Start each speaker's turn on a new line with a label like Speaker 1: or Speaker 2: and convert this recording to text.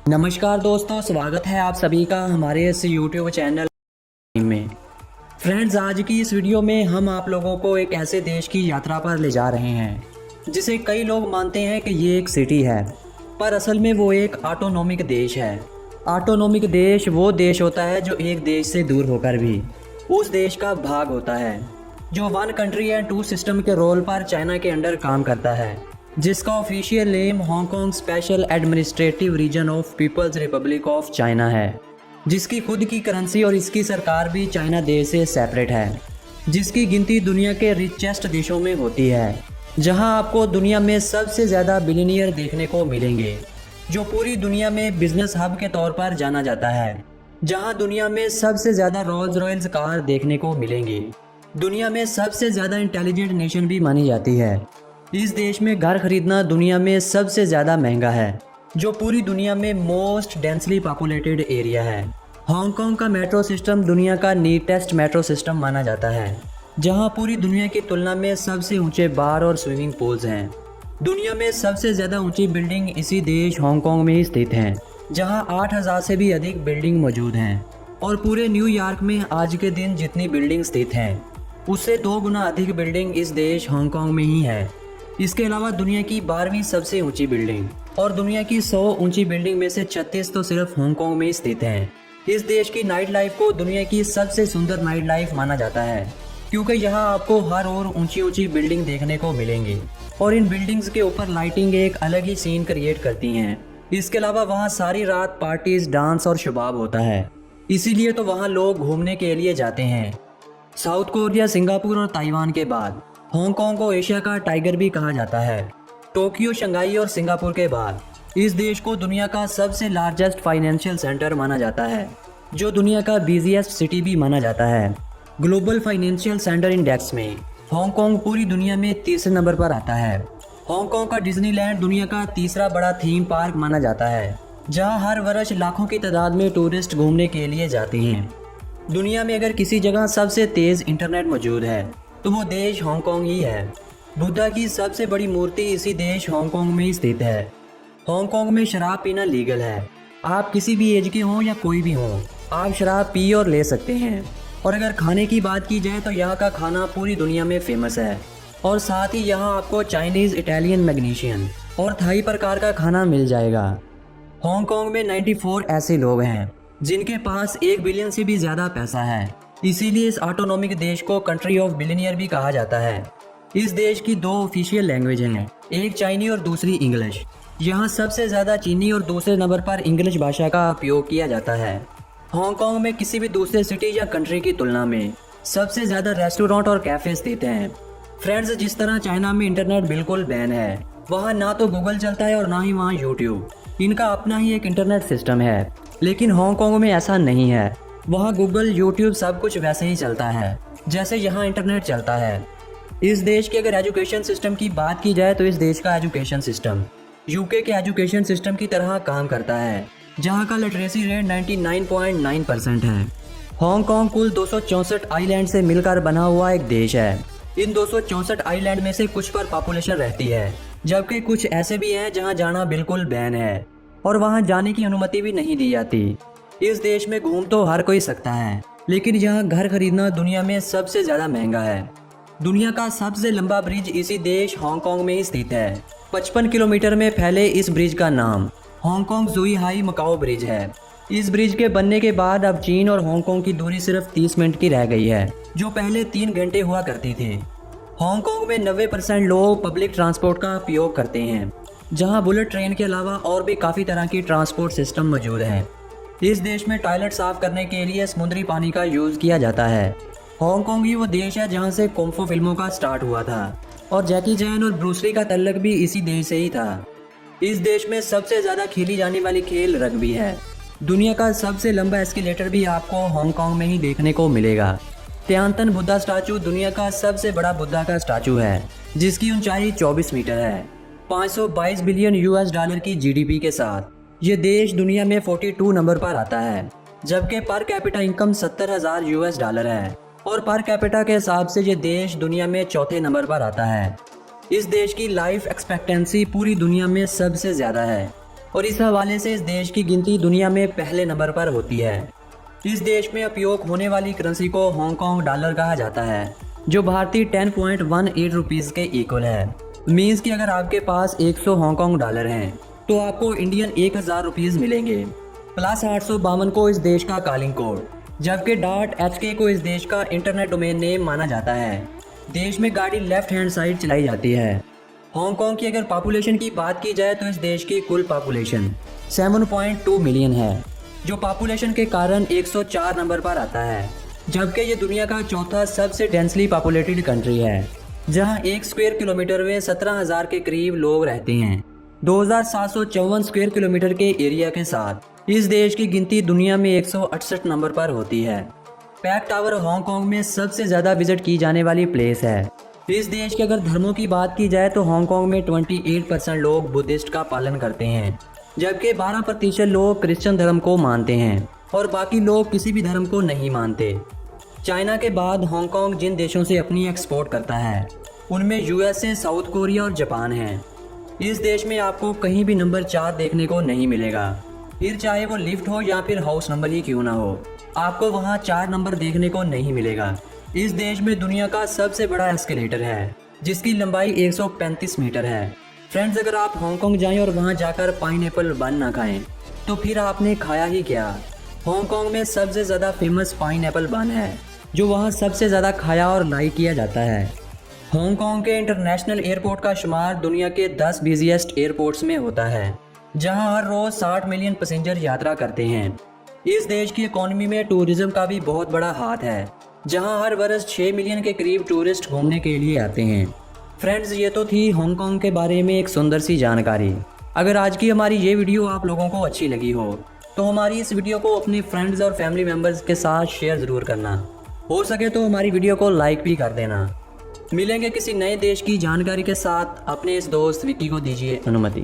Speaker 1: नमस्कार दोस्तों, स्वागत है आप सभी का हमारे इस YouTube चैनल में। फ्रेंड्स, आज की इस वीडियो में हम आप लोगों को एक ऐसे देश की यात्रा पर ले जा रहे हैं जिसे कई लोग मानते हैं कि ये एक सिटी है, पर असल में वो एक ऑटोनॉमिक देश है। ऑटोनॉमिक देश वो देश होता है जो एक देश से दूर होकर भी उस देश का भाग होता है, जो one country and two system के रोल पर चाइना के अंडर काम करता है, जिसका official name Hong Kong special administrative region of People's Republic of China है, जिसकी खुद की करेंसी और इसकी सरकार भी चाइना देश से सेपरेट है, जिसकी गिनती दुनिया के रिचेस्ट देशों में होती है, जहां आपको दुनिया में सबसे ज़्यादा बिलियनियर देखने को मिलेंगे, जो पूरी दुनिया में बिजनेस हब के तौर पर जाना जाता है, जहां दुनिया में सबसे ज़्यादा रोल्स रॉयल्स कार देखने को मिलेंगी, दुनिया में सबसे ज़्यादा इंटेलिजेंट नेशन भी मानी जाती है। इस देश में घर खरीदना दुनिया में सबसे ज़्यादा महंगा है, जो पूरी दुनिया में मोस्ट डेंसली पॉपुलेटेड एरिया है। हांगकांग का मेट्रो सिस्टम दुनिया का नीटेस्ट मेट्रो सिस्टम माना जाता है, जहां पूरी दुनिया की तुलना में सबसे ऊंचे बार और स्विमिंग पूल्स हैं। दुनिया में सबसे ज़्यादा ऊंची बिल्डिंग इसी देश हांगकांग में ही स्थित हैं, जहां 8,000 से भी अधिक बिल्डिंग मौजूद हैं। और पूरे न्यूयॉर्क में आज के दिन जितनी बिल्डिंग स्थित हैं, उससे 2 गुना अधिक बिल्डिंग इस देश हांगकांग में ही है। इसके अलावा दुनिया की 12वीं सबसे ऊंची बिल्डिंग और दुनिया की 100 ऊंची बिल्डिंग में से 36 तो सिर्फ हांगकांग में स्थित हैं। इस देश की नाइट लाइफ को दुनिया की सबसे सुंदर नाइट लाइफ माना जाता है, क्योंकि यहाँ आपको हर ओर ऊंची ऊंची बिल्डिंग देखने को मिलेंगी और इन बिल्डिंग्स के ऊपर लाइटिंग एक अलग ही सीन क्रिएट करती हैं। इसके अलावा वहाँ सारी रात पार्टीज, डांस और शबाब होता है, इसीलिए तो वहाँ लोग घूमने के लिए जाते हैं। साउथ कोरिया, सिंगापुर और ताइवान के बाद हांगकांग को एशिया का टाइगर भी कहा जाता है। टोक्यो, शंघाई और सिंगापुर के बाद इस देश को दुनिया का सबसे लार्जेस्ट फाइनेंशियल सेंटर माना जाता है, जो दुनिया का बिजिएस्ट सिटी भी माना जाता है। ग्लोबल फाइनेंशियल सेंटर इंडेक्स में हांगकांग पूरी दुनिया में तीसरे नंबर पर आता है। हांगकांग का डिज्नीलैंड दुनिया का तीसरा बड़ा थीम पार्क माना जाता है, जहां हर वर्ष लाखों की तादाद में टूरिस्ट घूमने के लिए जाते हैं। दुनिया में अगर किसी जगह सबसे तेज़ इंटरनेट मौजूद है तो वो देश हांगकांग ही है। बुद्धा की सबसे बड़ी मूर्ति इसी देश हांगकांग में ही स्थित है। हांगकांग में शराब पीना लीगल है। आप किसी भी एज के हों या कोई भी हो, आप शराब पी और ले सकते हैं। और अगर खाने की बात की जाए तो यहाँ का खाना पूरी दुनिया में फेमस है, और साथ ही यहाँ आपको चाइनीज़, इटालियन, मैग्नीशियन और थाई प्रकार का खाना मिल जाएगा। हांगकांग में 94 ऐसे लोग हैं जिनके पास 1 बिलियन से भी ज़्यादा पैसा है, इसीलिए इस ऑटोनॉमिक देश को कंट्री ऑफ बिलियनियर भी कहा जाता है। इस देश की 2 ऑफिशियल लैंग्वेज हैं, एक चाइनी और दूसरी इंग्लिश। यहाँ सबसे ज़्यादा चीनी और दूसरे नंबर पर इंग्लिश भाषा का उपयोग किया जाता है। हांगकांग में किसी भी दूसरे सिटी या कंट्री की तुलना में सबसे ज़्यादा रेस्टोरेंट और कैफ़े स्थित हैं। फ्रेंड्स, जिस तरह चाइना में इंटरनेट बिल्कुल बैन है, वहाँ ना तो गूगल चलता है और ना ही वहाँ यूट्यूब। इनका अपना ही एक इंटरनेट सिस्टम है, लेकिन हांगकांग में ऐसा नहीं है। वहाँ गूगल, यूट्यूब सब कुछ वैसे ही चलता है जैसे यहाँ इंटरनेट चलता है। इस देश के अगर एजुकेशन सिस्टम की बात की जाए तो इस देश का एजुकेशन सिस्टम यूके के एजुकेशन सिस्टम की तरह काम करता है, जहाँ का लिटरेसी रेट 99.9% है। हांगकांग कुल 264 आइलैंड से मिलकर बना हुआ एक देश है। इन 264 आइलैंड में से कुछ पर पॉपुलेशन रहती है, जबकि कुछ ऐसे भी हैं जहाँ जाना बिल्कुल बैन है और वहाँ जाने की अनुमति भी नहीं दी जाती। इस देश में घूम तो हर कोई सकता है, लेकिन यहाँ घर खरीदना दुनिया में सबसे ज़्यादा महंगा है। दुनिया का सबसे लंबा ब्रिज इसी देश हांगकांग में ही स्थित है। 55 किलोमीटर में फैले इस ब्रिज का नाम हांगकांग ज़ुईहाई मकाओ ब्रिज है। इस ब्रिज के बनने के बाद अब चीन और हांगकांग की दूरी सिर्फ 30 मिनट की रह गई है, जो पहले 3 घंटे हुआ करती थी। हांगकांग में 90% लोग पब्लिक ट्रांसपोर्ट का उपयोग करते हैं, जहाँ बुलेट ट्रेन के अलावा और भी काफ़ी तरह की ट्रांसपोर्ट सिस्टम मौजूद है। इस देश में टॉयलेट साफ करने के लिए समुद्री पानी का यूज़ किया जाता है। हांगकांग ही वो देश है जहां से कुंग-फू फिल्मों का स्टार्ट हुआ था और जैकी चैन और ब्रूस ली का तल्लक भी इसी देश से ही था। इस देश में सबसे ज़्यादा खेली जाने वाली खेल रग्बी है। दुनिया का सबसे लंबा एस्केलेटर भी आपको हांगकांग में ही देखने को मिलेगा। त्यानतन बुद्धा स्टैचू दुनिया का सबसे बड़ा बुद्धा का स्टैचू है, जिसकी ऊंचाई 24 मीटर है। 522 बिलियन US डॉलर की GDP के साथ ये देश दुनिया में 42 नंबर पर आता है, जबकि per capita income 70,000 US dollar है और पर कैपिटा के हिसाब से ये देश दुनिया में चौथे नंबर पर आता है। इस देश की लाइफ एक्सपेक्टेंसी पूरी दुनिया में सबसे ज़्यादा है। और इस हवाले से इस देश की गिनती दुनिया में पहले नंबर पर होती है। इस देश में उपयोग होने वाली करेंसी को हांगकांग डॉलर कहा जाता है, जो भारतीय 10.18 रुपीज़ के इक्वल है। मीन्स कि अगर आपके पास 100 हांगकांग डॉलर हैं तो आपको इंडियन 1000 रुपीज़ मिलेंगे। प्लस 852 को इस देश का कॉलिंग कोड, जबकि .HK को इस देश का इंटरनेट डोमेन नेम माना जाता है। देश में गाड़ी लेफ्ट हैंड साइड चलाई जाती है। हांगकांग की अगर पॉपुलेशन की बात की जाए तो इस देश की कुल पॉपुलेशन 7.2 मिलियन है, जो पॉपुलेशन के कारण 104 नंबर पर आता है। जबकि ये दुनिया का चौथा सबसे डेंसली पॉपुलेटेड कंट्री है, जहां 1 स्क्वायर किलोमीटर में 17,000 के करीब लोग रहते हैं। 2754 स्क्वायर किलोमीटर के एरिया के साथ इस देश की गिनती दुनिया में 168 नंबर पर होती है। पैक टावर हांगकांग में सबसे ज़्यादा विजिट की जाने वाली प्लेस है। इस देश के अगर धर्मों की बात की जाए तो हांगकांग में 28% लोग बुद्धिस्ट का पालन करते हैं, जबकि 12% लोग क्रिश्चियन धर्म को मानते हैं और बाकी लोग किसी भी धर्म को नहीं मानते। चाइना के बाद हांगकांग जिन देशों से अपनी एक्सपोर्ट करता है उनमें USA, साउथ कोरिया और जापान है। इस देश में आपको कहीं भी नंबर 4 देखने को नहीं मिलेगा, फिर चाहे वो लिफ्ट हो या फिर हाउस नंबर ही क्यों ना हो, आपको वहाँ 4 नंबर देखने को नहीं मिलेगा। इस देश में दुनिया का सबसे बड़ा एस्केलेटर है, जिसकी लंबाई 135 मीटर है। फ्रेंड्स, अगर आप हांगकांग जाएं और वहाँ जाकर पाइनएप्पल बन ना खाएं तो फिर आपने खाया ही क्या। हांगकांग में सबसे ज़्यादा फेमस पाइनएप्पल बन है, जो वहाँ सबसे ज़्यादा खाया और लाइक किया जाता है। हांगकांग के इंटरनेशनल एयरपोर्ट का शुमार दुनिया के 10 बिजिएस्ट एयरपोर्ट्स में होता है, जहां हर रोज़ 60 मिलियन पैसेंजर यात्रा करते हैं। इस देश की इकोनॉमी में टूरिज्म का भी बहुत बड़ा हाथ है, जहां हर वर्ष 6 मिलियन के करीब टूरिस्ट घूमने के लिए आते हैं। फ्रेंड्स, ये तो थी हांगकांग के बारे में एक सुंदर सी जानकारी। अगर आज की हमारी ये वीडियो आप लोगों को अच्छी लगी हो तो हमारी इस वीडियो को अपने फ्रेंड्स और फैमिली मेम्बर्स के साथ शेयर ज़रूर करना। हो सके तो हमारी वीडियो को लाइक भी कर देना। मिलेंगे किसी नए देश की जानकारी के साथ। अपने इस दोस्त विक्की को दीजिए अनुमति।